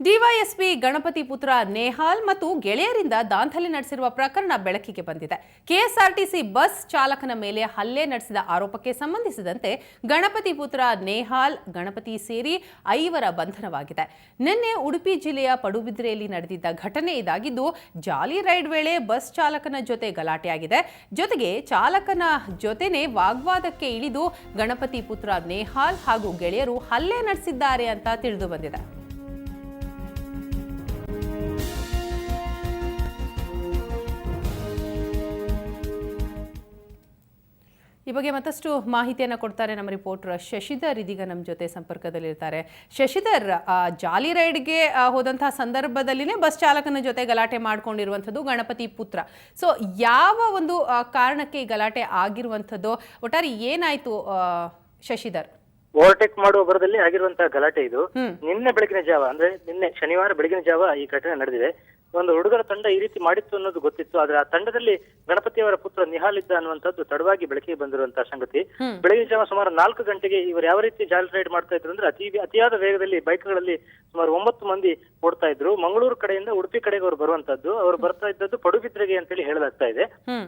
DYSP Ganapati ಪುತ್ರ ನೇಹಾಲ್ ಮತ್ತು ಗೆಳೆಯರಿಂದ ದಾಂಧಲೆ ನಡೆಸಿರುವ ಪ್ರಕರಣ ಬೆಳಕಿಗೆ ಬಂದಿದೆ. ಕೆಎಸ್ಆರ್ಟಿಸಿ ಬಸ್ ಚಾಲಕನ ಮೇಲೆ ಹಲ್ಲೆ ನಡೆಸಿದ ಆರೋಪಕ್ಕೆ ಸಂಬಂಧಿಸಿದಂತೆ ಗಣಪತಿ ಪುತ್ರ ನೇಹಾಲ್, ಗಣಪತಿ ಸೇರಿ 5 ಬಂಧನವಾಗಿದೆ. ನಿನ್ನೆ ಉಡುಪಿ ಜಿಲ್ಲೆಯ ಪಡುಬಿದ್ರೆಯಲ್ಲಿ ನಡೆದಿದ್ದ ಘಟನೆ ಇದಾಗಿದ್ದು, ಜಾಲಿ ರೈಡ್ ವೇಳೆ ಬಸ್ ಚಾಲಕನ ಜೊತೆ ಗಲಾಟೆಯಾಗಿದೆ. ಜೊತೆಗೆ ಚಾಲಕನ ಜೊತೆನೆ ವಾಗ್ವಾದಕ್ಕೆ ಇಳಿದು ಗಣಪತಿ ಪುತ್ರ ನೇಹಾಲ್ ಹಾಗೂ ಗೆಳೆಯರು ಹಲ್ಲೆ ನಡೆಸಿದ್ದಾರೆ ಅಂತ ತಿಳಿದು ಬಂದಿದೆ. ಈ ಬಗ್ಗೆ ಮತ್ತಷ್ಟು ಮಾಹಿತಿಯನ್ನು ಕೊಡ್ತಾರೆ ನಮ್ಮ ರಿಪೋರ್ಟರ್ ಶಶಿಧರ್. ಇದೀಗ ನಮ್ಮ ಜೊತೆ ಸಂಪರ್ಕದಲ್ಲಿರ್ತಾರೆ. ಶಶಿಧರ್, ಜಾಲಿ ರೈಡ್ಗೆ ಹೋದಂತಹ ಸಂದರ್ಭದಲ್ಲಿನೇ ಬಸ್ ಚಾಲಕನ ಜೊತೆ ಗಲಾಟೆ ಮಾಡ್ಕೊಂಡಿರುವಂಥದ್ದು ಗಣಪತಿ ಪುತ್ರ. ಸೊ ಯಾವ ಒಂದು ಕಾರಣಕ್ಕೆ ಈ ಗಲಾಟೆ ಆಗಿರುವಂಥದ್ದು, ಒಟ್ಟಾರೆ ಏನಾಯ್ತು ಶಶಿಧರ್? ಓವರ್ಟೇಕ್ ಮಾಡುವ ಬರದಲ್ಲಿ ಆಗಿರುವಂತಹ ಗಲಾಟೆ ಇದು. ನಿನ್ನೆ ಬೆಳಗಿನ ಜಾವ, ಅಂದ್ರೆ ನಿನ್ನೆ ಶನಿವಾರ ಬೆಳಗಿನ ಜಾವ ಈ ಘಟನೆ ನಡೆದಿದೆ. ಒಂದು ಹುಡುಗರ ತಂಡ ಈ ರೀತಿ ಮಾಡಿತ್ತು ಅನ್ನೋದು ಗೊತ್ತಿತ್ತು. ಆದ್ರೆ ಆ ತಂಡದಲ್ಲಿ ಗಣಪತಿಯವರ ಪುತ್ರ ನಿಹಾಲ್ ಇದ್ದ ಅನ್ನುವಂಥದ್ದು ತಡವಾಗಿ ಬೆಳಕಿಗೆ ಬಂದಿರುವಂತಹ ಸಂಗತಿ. ಬೆಳಗಿನ ಜಾವ ಸುಮಾರು 4 ಗಂಟೆಗೆ ಇವರು ಯಾವ ರೀತಿ ಜಾಲಿ ರೈಡ್ ಮಾಡ್ತಾ ಇದ್ರು ಅಂದ್ರೆ ಅತಿಯಾದ ವೇಗದಲ್ಲಿ ಬೈಕ್ಗಳಲ್ಲಿ ಸುಮಾರು 9 ಮಂದಿ ಓಡ್ತಾ ಇದ್ರು. ಮಂಗಳೂರು ಕಡೆಯಿಂದ ಉಡುಪಿ ಕಡೆಗೆ ಅವರು ಬರುವಂತದ್ದು. ಅವರು ಬರ್ತಾ ಇದ್ದದ್ದು ಪಡುಬಿದ್ರೆಗೆ ಅಂತೇಳಿ ಹೇಳಲಾಗ್ತಾ ಇದೆ.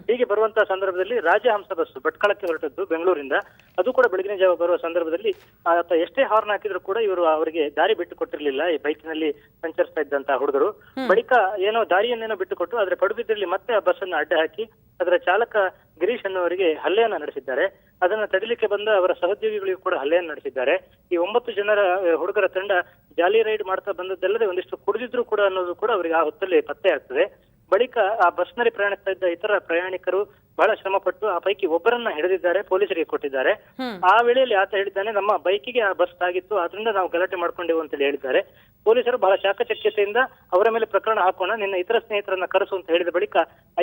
ಹೀಗೆ ಬರುವಂತಹ ಸಂದರ್ಭದಲ್ಲಿ ರಾಜಹಂಸ ಬಸ್ ಭಟ್ಕಳಕ್ಕೆ ಹೊರಟದ್ದು ಬೆಂಗಳೂರಿಂದ. ಅದು ಕೂಡ ಬೆಳಗಿನ ಜಾವ ಬರುವ ಸಂದರ್ಭದಲ್ಲಿ ಆತ ಎಷ್ಟೇ ಹಾರ್ನ್ ಹಾಕಿದ್ರು ಕೂಡ ಇವರು ಅವರಿಗೆ ದಾರಿ ಬಿಟ್ಟು ಕೊಟ್ಟಿರ್ಲಿಲ್ಲ. ಈ ಬೈಕ್ನಲ್ಲಿ ಸಂಚರಿಸ್ತಾ ಇದ್ದಂತಹ ಹುಡುಗರು ಬಳಿಕ ಏನೋ ದಾರಿಯನ್ನೇನೋ ಬಿಟ್ಟುಕೊಟ್ಟು ಆದ್ರೆ ಪಡುಬಿದ್ರೆಯಲ್ಲಿ ಮತ್ತೆ ಆ ಬಸ್ ಅನ್ನು ಅಡ್ಡ ಹಾಕಿ ಅದರ ಚಾಲಕ ಗಿರೀಶ್ ಅನ್ನುವರಿಗೆ ಹಲ್ಲೆಯನ್ನ ನಡೆಸಿದ್ದಾರೆ. ಅದನ್ನ ತಡಿಲಿಕ್ಕೆ ಬಂದ ಅವರ ಸಹೋದ್ಯೋಗಿಗಳಿಗೂ ಕೂಡ ಹಲ್ಲೆಯನ್ನು ನಡೆಸಿದ್ದಾರೆ. ಈ 9 ಜನರ ಹುಡುಗರ ತಂಡ ಜಾಲಿ ರೈಡ್ ಮಾಡ್ತಾ ಬಂದದ್ದಲ್ಲದೆ ಒಂದಿಷ್ಟು ಕುಡಿದಿದ್ರು ಕೂಡ ಅನ್ನೋದು ಕೂಡ ಅವರಿಗೆ ಆ ಹೊತ್ತಲ್ಲಿ ಪತ್ತೆ ಆಗ್ತದೆ. ಬಳಿಕ ಆ ಬಸ್ನಲ್ಲಿ ಪ್ರಯಾಣಿಸ್ತಾ ಇದ್ದ ಇತರ ಪ್ರಯಾಣಿಕರು ಬಹಳ ಶ್ರಮ ಪಟ್ಟು ಆ ಪೈಕಿ ಒಬ್ಬರನ್ನ ಹಿಡಿದಿದ್ದಾರೆ, ಪೊಲೀಸರಿಗೆ ಕೊಟ್ಟಿದ್ದಾರೆ. ಆ ವೇಳೆಯಲ್ಲಿ ಆತ ಹೇಳಿದ್ದಾನೆ, ನಮ್ಮ ಬೈಕಿಗೆ ಆ ಬಸ್ ಆಗಿತ್ತು, ಅದರಿಂದ ನಾವು ಗಲಾಟೆ ಮಾಡ್ಕೊಂಡೆವು ಅಂತೇಳಿ ಹೇಳಿದ್ದಾರೆ. ಪೊಲೀಸರು ಬಹಳ ಚಾಕಚಕ್ಯತೆಯಿಂದ ಅವರ ಮೇಲೆ ಪ್ರಕರಣ ಹಾಕೋಣ, ನಿನ್ನ ಇತರ ಸ್ನೇಹಿತರನ್ನ ಕರೆಸು ಅಂತ ಹೇಳಿದ ಬಳಿಕ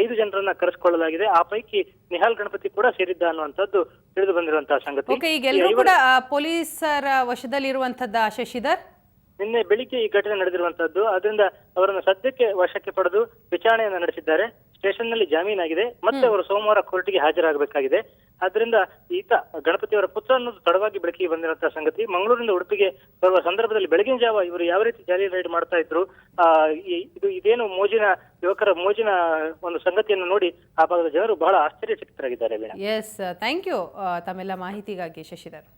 5 ಜನರನ್ನ ಕರೆಸಿಕೊಳ್ಳಲಾಗಿದೆ. ಆ ಪೈಕಿ ನಿಹಾಲ್ ಗಣಪತಿ ಕೂಡ ಸೇರಿದ್ದ ಅನ್ನುವಂಥದ್ದು ತಿಳಿದು ಬಂದಿರುವಂತಹ ಸಂಗತಿ. ಈಗೆಲ್ಲರೂ ಕೂಡ ಪೊಲೀಸರ ವಶದಲ್ಲಿರುವಂತದ್ದ ಶಶಿಧರ್? ನಿನ್ನೆ ಬೆಳಿಗ್ಗೆ ಈ ಘಟನೆ ನಡೆದಿರುವಂತದ್ದು. ಅದರಿಂದ ಅವರನ್ನು ಸದ್ಯಕ್ಕೆ ವಶಕ್ಕೆ ಪಡೆದು ವಿಚಾರಣೆಯನ್ನ ನಡೆಸಿದ್ದಾರೆ. ಸ್ಟೇಷನ್ ನಲ್ಲಿ ಜಾಮೀನಾಗಿದೆ. ಮತ್ತೆ ಅವರು ಸೋಮವಾರ ಕೋರ್ಟ್ಗೆ ಹಾಜರಾಗಬೇಕಾಗಿದೆ. ಆದ್ರಿಂದ ಈತ ಗಣಪತಿಯವರ ಪುತ್ರ ಅನ್ನೋದು ತಡವಾಗಿ ಬೆಳಕಿಗೆ ಬಂದಿರುವಂತಹ ಸಂಗತಿ. ಮಂಗಳೂರಿನಿಂದ ಉಡುಪಿಗೆ ಬರುವ ಸಂದರ್ಭದಲ್ಲಿ ಬೆಳಗಿನ ಜಾವ ಇವರು ಯಾವ ರೀತಿ ಜಾಲಿ ರೈಡ್ ಮಾಡ್ತಾ ಇದ್ರು, ಇದೇನು ಯುವಕರ ಮೋಜಿನ ಒಂದು ಸಂಗತಿಯನ್ನು ನೋಡಿ ಆ ಭಾಗದ ಜನರು ಬಹಳ ಆಶ್ಚರ್ಯಚಕಿತರಾಗಿದ್ದಾರೆ. ಎಸ್, ಥ್ಯಾಂಕ್ ಯು ತಮ್ಮೆಲ್ಲ ಮಾಹಿತಿಗಾಗಿ ಶಶಿಧರ್.